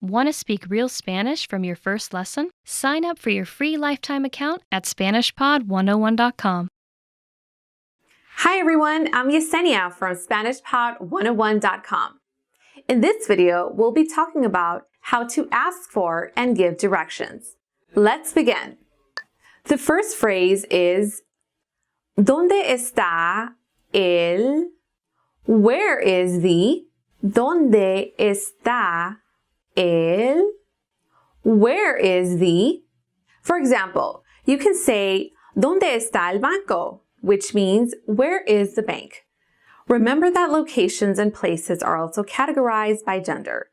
Want to speak real Spanish from your first lesson? Sign up for your free lifetime account at SpanishPod101.com. Hi everyone, I'm Yesenia from SpanishPod101.com. In this video, we'll be talking about how to ask for and give directions. Let's begin. The first phrase is ¿Dónde está el? Where is the? ¿Dónde está el? Where is the? For example, you can say ¿Dónde está el banco? Which means where is the bank? Remember that locations and places are also categorized by gender.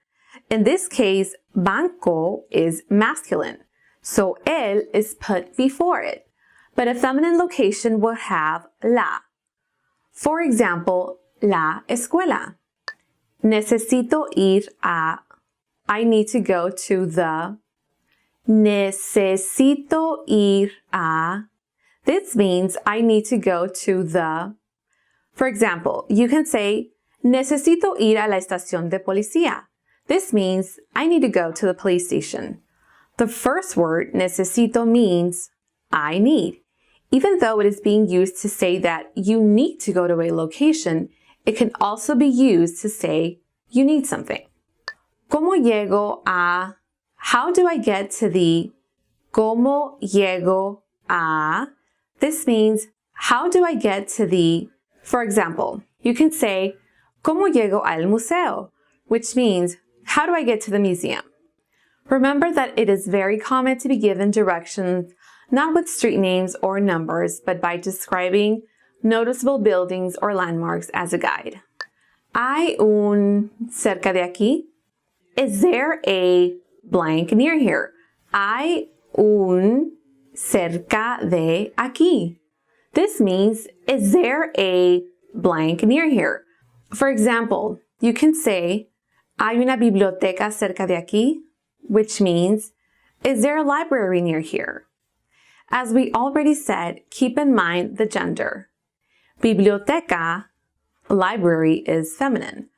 In this case, banco is masculine, so el is put before it. But a feminine location will have la. For example, la escuela. Necesito ir a. I need to go to the. Necesito ir a. This means I need to go to the. For example, you can say, Necesito ir a la estación de policía. This means I need to go to the police station. The first word, necesito, means I need. Even though it is being used to say that you need to go to a location, it can also be used to say you need something. ¿Cómo llego a? How do I get to the? ¿Cómo llego a? This means how do I get to the? For example, you can say ¿Cómo llego al museo? Which means how do I get to the museum? Remember that it is very common to be given directions not with street names or numbers, but by describing noticeable buildings or landmarks as a guide. ¿Hay un cerca de aquí? Is there a blank near here? ¿Hay un cerca de aquí? This means, is there a blank near here? For example, you can say, ¿Hay una biblioteca cerca de aquí? Which means, is there a library near here? As we already said, keep in mind the gender. Biblioteca, library, is feminine.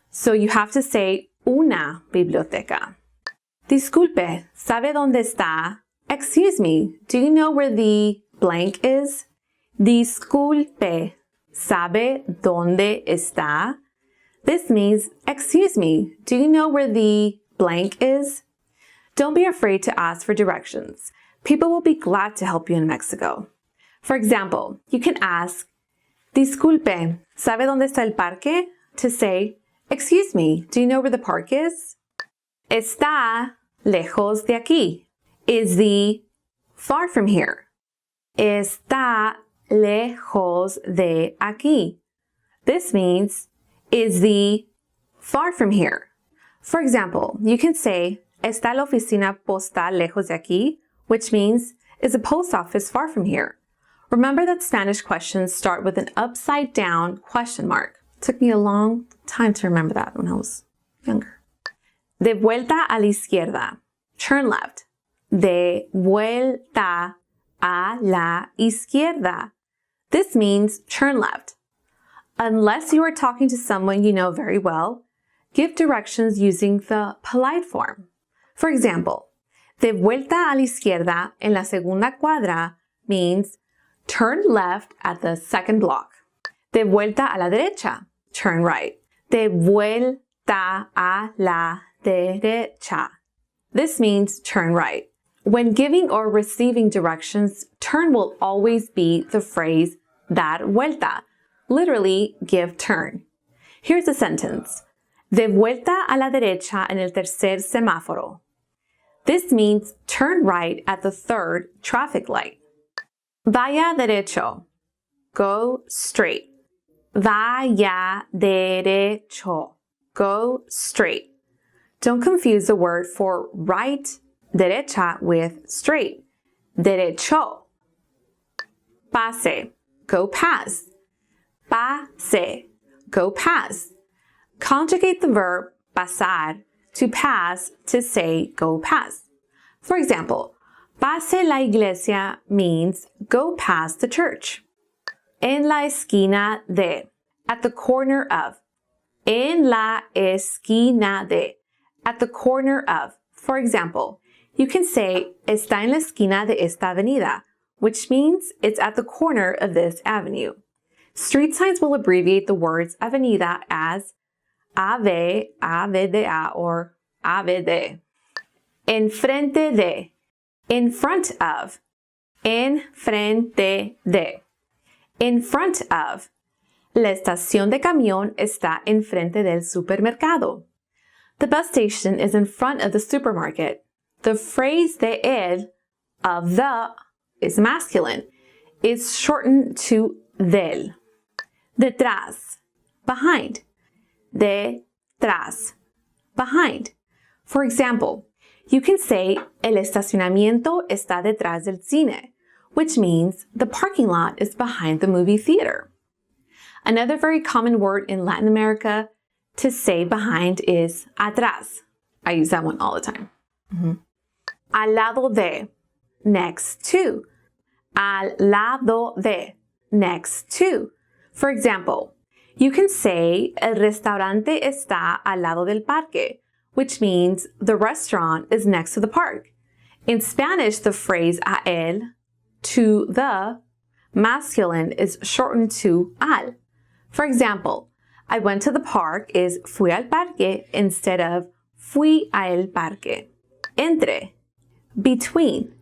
So you have to say una biblioteca. Disculpe, ¿sabe dónde está? Excuse me, do you know where the blank is? Disculpe, ¿sabe dónde está? This means, excuse me, do you know where the blank is? Don't be afraid to ask for directions. People will be glad to help you in Mexico. For example, you can ask, Disculpe, ¿sabe dónde está el parque? To say, excuse me, do you know where the park is? Está lejos de aquí. Is the far from here. Está lejos de aquí. This means, is the far from here. For example, you can say, ¿Está la oficina postal lejos de aquí? Which means, is the post office far from here? Remember that Spanish questions start with an upside down question mark. It took me a long time to remember that when I was younger. De vuelta a la izquierda. Turn left. De vuelta a la izquierda. This means turn left. Unless you are talking to someone you know very well, give directions using the polite form. For example, de vuelta a la izquierda en la segunda cuadra means turn left at the second block. De vuelta a la derecha, turn right. De vuelta a la derecha. This means turn right. When giving or receiving directions, turn will always be the phrase dar vuelta, literally give turn. Here's a sentence. De vuelta a la derecha en el tercer semáforo. This means turn right at the third traffic light. Vaya derecho. Go straight. Vaya derecho. Go straight. Don't confuse the word for right, derecha, with straight. Derecho. Pase. Go past. Pase. Go past. Conjugate the verb pasar to pass to say go past. For example, pase la iglesia means go past the church. En la esquina de, at the corner of. En la esquina de, at the corner of. For example, you can say, está en la esquina de esta avenida, which means it's at the corner of this avenue. Street signs will abbreviate the words avenida as AV, AVDA, or AVD. Enfrente de, in front of, enfrente de. In front of. La estación de camión está enfrente del supermercado. The bus station is in front of the supermarket. The phrase de el, of the, is masculine. It's shortened to del. Detrás, behind. Detrás, behind. For example, you can say, el estacionamiento está detrás del cine, which means the parking lot is behind the movie theater. Another very common word in Latin America to say behind is atrás. I use that one all the time. Al lado de, next to. Al lado de, next to. For example, you can say, el restaurante está al lado del parque, which means the restaurant is next to the park. In Spanish, the phrase a el, to the, masculine is shortened to al. For example, I went to the park is fui al parque instead of fui a el parque. Entre, between.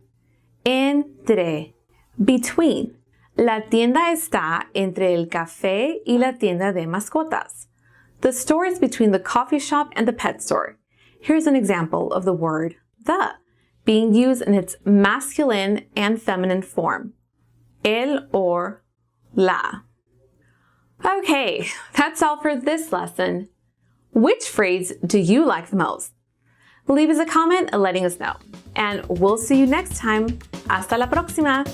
Entre, between. La tienda está entre el café y la tienda de mascotas. The store is between the coffee shop and the pet store. Here's an example of the word the being used in its masculine and feminine form. El or la. Okay, that's all for this lesson. Which phrase do you like the most? Leave us a comment letting us know. And we'll see you next time. Hasta la próxima!